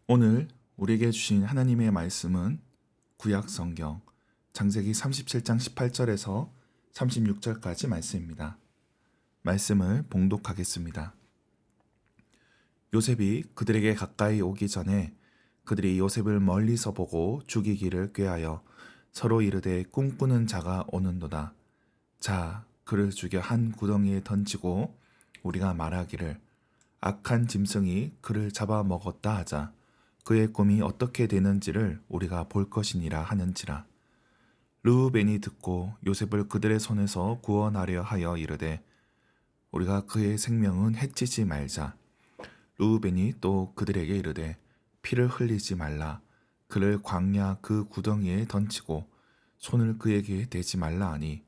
오늘 우리에게 주신 하나님의 말씀은 구약 성경 창세기 37장 18절에서 36절까지 말씀입니다. 말씀을 봉독하겠습니다. 요셉이 그들에게 가까이 오기 전에 그들이 요셉을 멀리서 보고 죽이기를 꾀하여 서로 이르되 꿈꾸는 자가 오는도다. 자, 그를 죽여 한 구덩이에 던지고 우리가 말하기를 악한 짐승이 그를 잡아먹었다 하자. 그의 꿈이 어떻게 되는지를 우리가 볼 것이니라 하는지라. 르우벤이 듣고 요셉을 그들의 손에서 구원하려 하여 이르되 우리가 그의 생명은 해치지 말자. 르우벤이 또 그들에게 이르되 피를 흘리지 말라. 그를 광야 그 구덩이에 던지고 손을 그에게 대지 말라 하니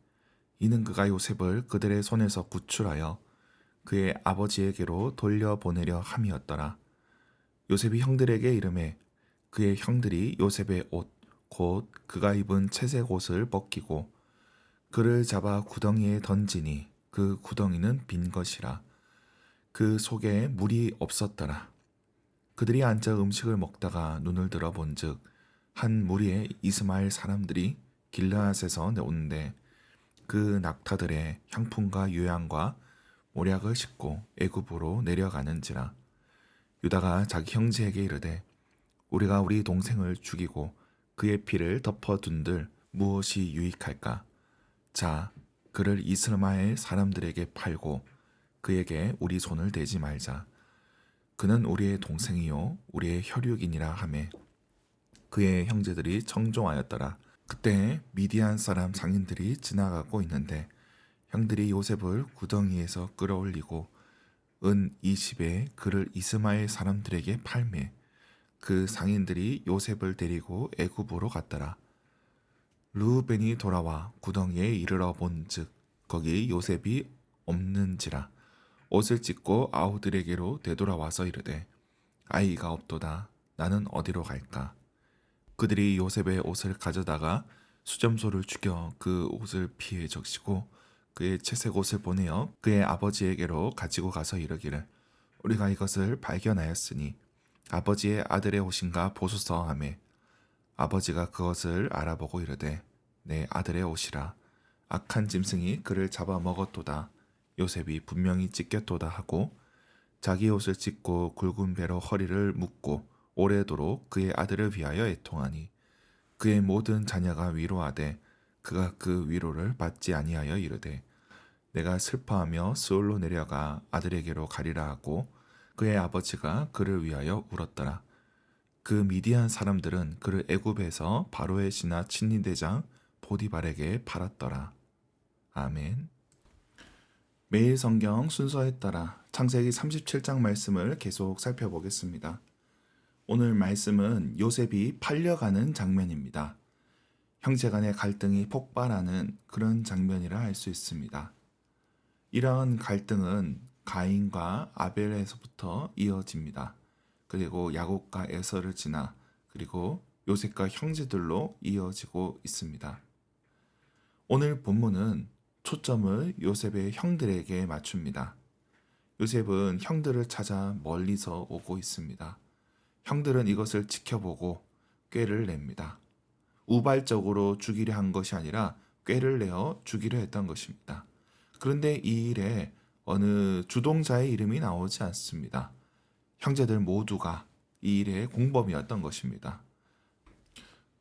이는 그가 요셉을 그들의 손에서 구출하여 그의 아버지에게로 돌려보내려 함이었더라. 요셉이 형들에게 이르매 그의 형들이 요셉의 옷 곧 그가 입은 채색 옷을 벗기고 그를 잡아 구덩이에 던지니 그 구덩이는 빈 것이라. 그 속에 물이 없었더라. 그들이 앉아 음식을 먹다가 눈을 들어 본즉 한 무리의 이스마엘 사람들이 길르앗에서 오는데 그 낙타들의 향품과 유향과 모략을 싣고 애굽으로 내려가는지라. 유다가 자기 형제에게 이르되 우리가 우리 동생을 죽이고 그의 피를 덮어둔들 무엇이 유익할까? 자, 그를 이스마엘 사람들에게 팔고 그에게 우리 손을 대지 말자. 그는 우리의 동생이요 우리의 혈육이니라 하매 그의 형제들이 청종하였더라. 그때 미디안 사람 상인들이 지나가고 있는데 형들이 요셉을 구덩이에서 끌어올리고 은 20에 그를 이스마엘 사람들에게 팔매 그 상인들이 요셉을 데리고 애굽으로 갔더라. 르우벤이 돌아와 구덩이에 이르러 본즉 거기 요셉이 없는지라. 옷을 찢고 아우들에게로 되돌아와서 이르되 아이가 없도다. 나는 어디로 갈까? 그들이 요셉의 옷을 가져다가 수점소를 죽여 그 옷을 피에 적시고 그의 채색 옷을 보내어 그의 아버지에게로 가지고 가서 이르기를 우리가 이것을 발견하였으니 아버지의 아들의 옷인가 보소서 하매 아버지가 그것을 알아보고 이르되 내 아들의 옷이라. 악한 짐승이 그를 잡아먹었도다. 요셉이 분명히 찢겼도다 하고 자기 옷을 찢고 굵은 배로 허리를 묶고 오래도록 그의 아들을 위하여 애통하니 그의 모든 자녀가 위로하되 그가 그 위로를 받지 아니하여 이르되 내가 슬퍼하며 스올로 내려가 아들에게로 가리라 하고 그의 아버지가 그를 위하여 울었더라. 그 미디안 사람들은 그를 애굽에서 바로의 신하 친위대장 보디발에게 팔았더라. 아멘. 매일 성경 순서에 따라 창세기 37장 말씀을 계속 살펴보겠습니다. 오늘 말씀은 요셉이 팔려가는 장면입니다. 형제 간의 갈등이 폭발하는 그런 장면이라 할 수 있습니다. 이러한 갈등은 가인과 아벨에서부터 이어집니다. 그리고 야곱과 에서를 지나 그리고 요셉과 형제들로 이어지고 있습니다. 오늘 본문은 초점을 요셉의 형들에게 맞춥니다. 요셉은 형들을 찾아 멀리서 오고 있습니다. 형들은 이것을 지켜보고 꾀를 냅니다. 우발적으로 죽이려 한 것이 아니라 꾀를 내어 죽이려 했던 것입니다. 그런데 이 일에 어느 주동자의 이름이 나오지 않습니다. 형제들 모두가 이 일의 공범이었던 것입니다.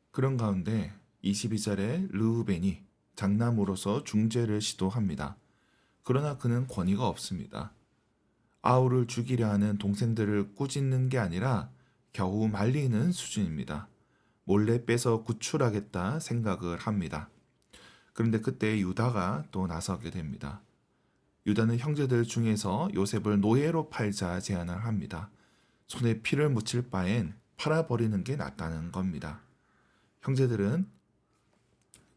그런 가운데 22절에 르우벤이 장남으로서 중재를 시도합니다. 그러나 그는 권위가 없습니다. 아우를 죽이려 하는 동생들을 꾸짖는 게 아니라 겨우 말리는 수준입니다. 몰래 빼서 구출하겠다 생각을 합니다. 그런데 그때 유다가 또 나서게 됩니다. 유다는 형제들 중에서 요셉을 노예로 팔자 제안을 합니다. 손에 피를 묻힐 바엔 팔아버리는 게 낫다는 겁니다. 형제들은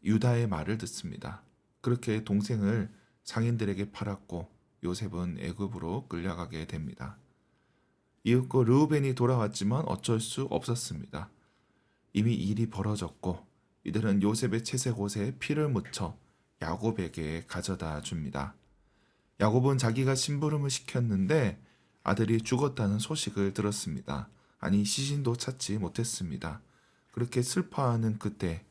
유다의 말을 듣습니다. 그렇게 동생을 상인들에게 팔았고 요셉은 애굽으로 끌려가게 됩니다. 이윽고 르우벤이 돌아왔지만 어쩔 수 없었습니다. 이미 일이 벌어졌고 이들은 요셉의 채색 옷에 피를 묻혀 야곱에게 가져다 줍니다. 야곱은 자기가 심부름을 시켰는데 아들이 죽었다는 소식을 들었습니다. 아니 시신도 찾지 못했습니다. 그렇게 슬퍼하는 그때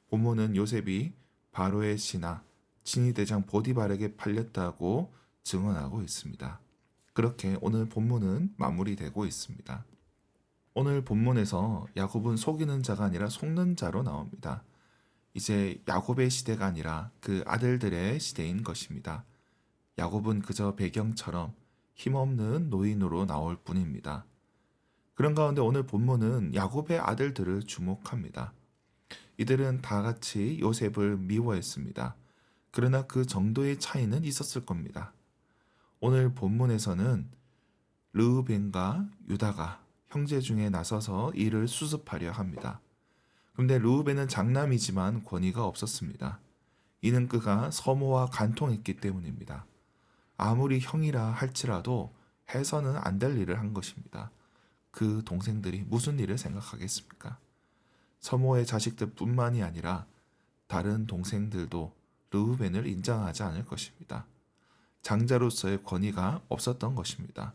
본문은 요셉이 바로의 신하 친위 대장 보디발에게 팔렸다고 증언하고 있습니다. 그렇게 오늘 본문은 마무리되고 있습니다. 오늘 본문에서 야곱은 속이는 자가 아니라 속는 자로 나옵니다. 이제 야곱의 시대가 아니라 그 아들들의 시대인 것입니다. 야곱은 그저 배경처럼 힘없는 노인으로 나올 뿐입니다. 그런 가운데 오늘 본문은 야곱의 아들들을 주목합니다. 이들은 다 같이 요셉을 미워했습니다. 그러나 그 정도의 차이는 있었을 겁니다. 오늘 본문에서는 르우벤과 유다가 형제 중에 나서서 이를 수습하려 합니다. 그런데 르우벤은 장남이지만 권위가 없었습니다. 이는 그가 서모와 간통했기 때문입니다. 아무리 형이라 할지라도 해서는 안 될 일을 한 것입니다. 그 동생들이 무슨 일을 생각하겠습니까? 서모의 자식들 뿐만이 아니라 다른 동생들도 르우벤을 인정하지 않을 것입니다. 장자로서의 권위가 없었던 것입니다.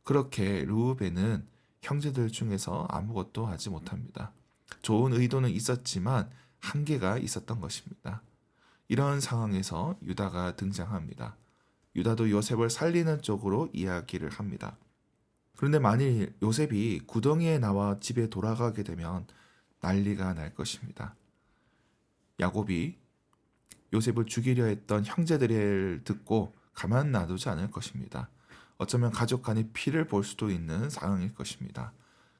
그렇게 르우벤은 형제들 중에서 아무것도 하지 못합니다. 좋은 의도는 있었지만 한계가 있었던 것입니다. 이런 상황에서 유다가 등장합니다. 유다도 요셉을 살리는 쪽으로 이야기를 합니다. 그런데 만일 요셉이 구덩이에 나와 집에 돌아가게 되면 난리가 날 것입니다. 야곱이 요셉을 죽이려 했던 형제들을 듣고 가만 놔두지 않을 것입니다. 어쩌면 가족 간의 피를 볼 수도 있는 상황일 것입니다.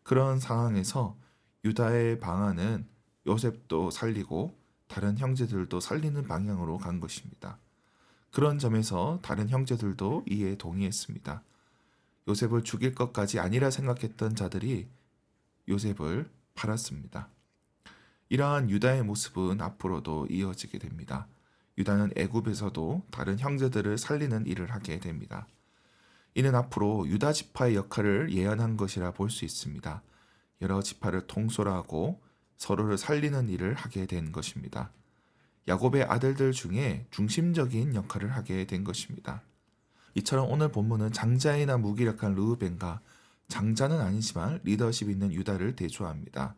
그런 상황에서 유다의 방안은 요셉도 살리고 다른 형제들도 살리는 방향으로 간 것입니다. 그런 점에서 다른 형제들도 이에 동의했습니다. 요셉을 죽일 것까지 아니라 생각했던 자들이 요셉을 팔았습니다. 이러한 유다의 모습은 앞으로도 이어지게 됩니다. 유다는 애굽에서도 다른 형제들을 살리는 일을 하게 됩니다. 이는 앞으로 유다 지파의 역할을 예언한 것이라 볼 수 있습니다. 여러 지파를 통솔하고 서로를 살리는 일을 하게 된 것입니다. 야곱의 아들들 중에 중심적인 역할을 하게 된 것입니다. 이처럼 오늘 본문은 장자이나 무기력한 르우벤과 장자는 아니지만 리더십 있는 유다를 대조합니다.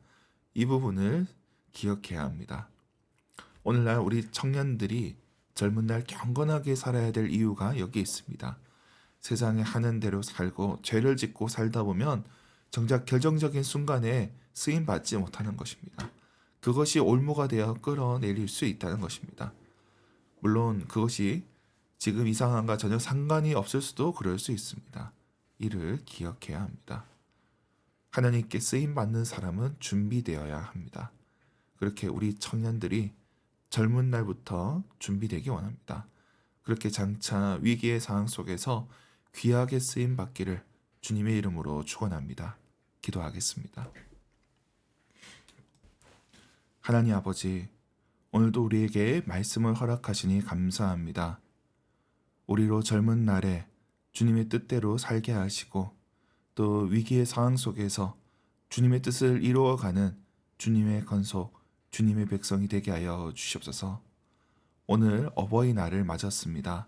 이 부분을 기억해야 합니다. 오늘날 우리 청년들이 젊은 날 경건하게 살아야 될 이유가 여기 있습니다. 세상에 하는 대로 살고 죄를 짓고 살다 보면 정작 결정적인 순간에 쓰임 받지 못하는 것입니다. 그것이 올무가 되어 끌어내릴 수 있다는 것입니다. 물론 그것이 지금 이 상황과 전혀 상관이 없을 수도 그럴 수 있습니다. 이를 기억해야 합니다. 하나님께 쓰임 받는 사람은 준비되어야 합니다. 그렇게 우리 청년들이 젊은 날부터 준비되기 원합니다. 그렇게 장차 위기의 상황 속에서 귀하게 쓰임 받기를 주님의 이름으로 축원합니다. 기도하겠습니다. 하나님 아버지, 오늘도 우리에게 말씀을 허락하시니 감사합니다. 우리로 젊은 날에 주님의 뜻대로 살게 하시고 또 위기의 상황 속에서 주님의 뜻을 이루어가는 주님의 건속, 주님의 백성이 되게 하여 주시옵소서. 오늘 어버이날을 맞았습니다.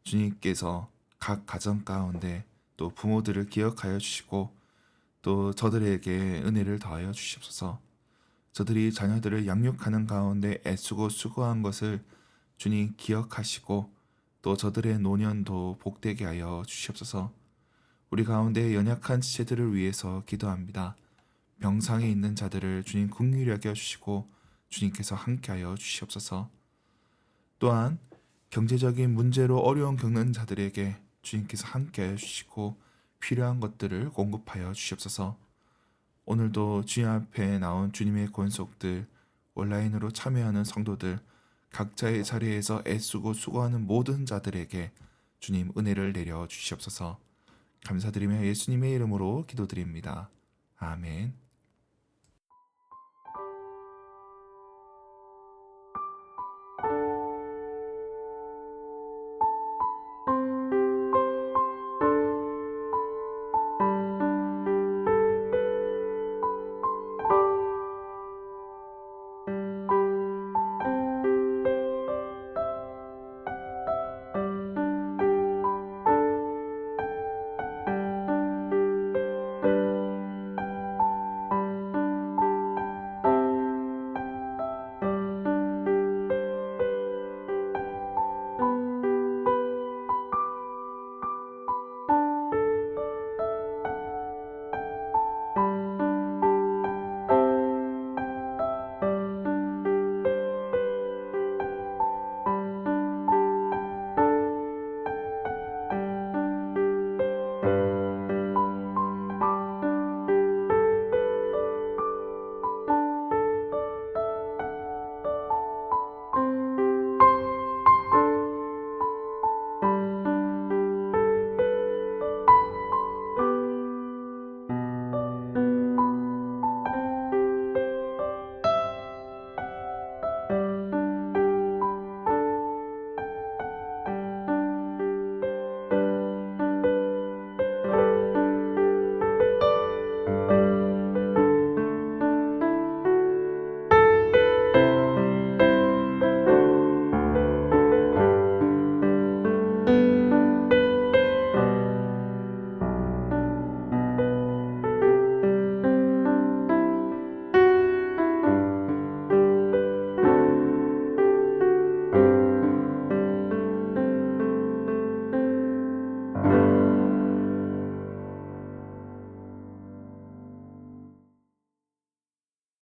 주님께서 각 가정 가운데 또 부모들을 기억하여 주시고 또 저들에게 은혜를 더하여 주시옵소서. 저들이 자녀들을 양육하는 가운데 애쓰고 수고한 것을 주님 기억하시고 또 저들의 노년도 복되게 하여 주시옵소서. 우리 가운데 연약한 지체들을 위해서 기도합니다. 병상에 있는 자들을 주님 긍휼히 여겨 주시고 주님께서 함께하여 주시옵소서. 또한 경제적인 문제로 어려움 겪는 자들에게 주님께서 함께하여 주시고 필요한 것들을 공급하여 주시옵소서. 오늘도 주님 앞에 나온 주님의 권속들, 온라인으로 참여하는 성도들, 각자의 자리에서 애쓰고 수고하는 모든 자들에게 주님 은혜를 내려 주시옵소서. 감사드리며 예수님의 이름으로 기도드립니다. 아멘.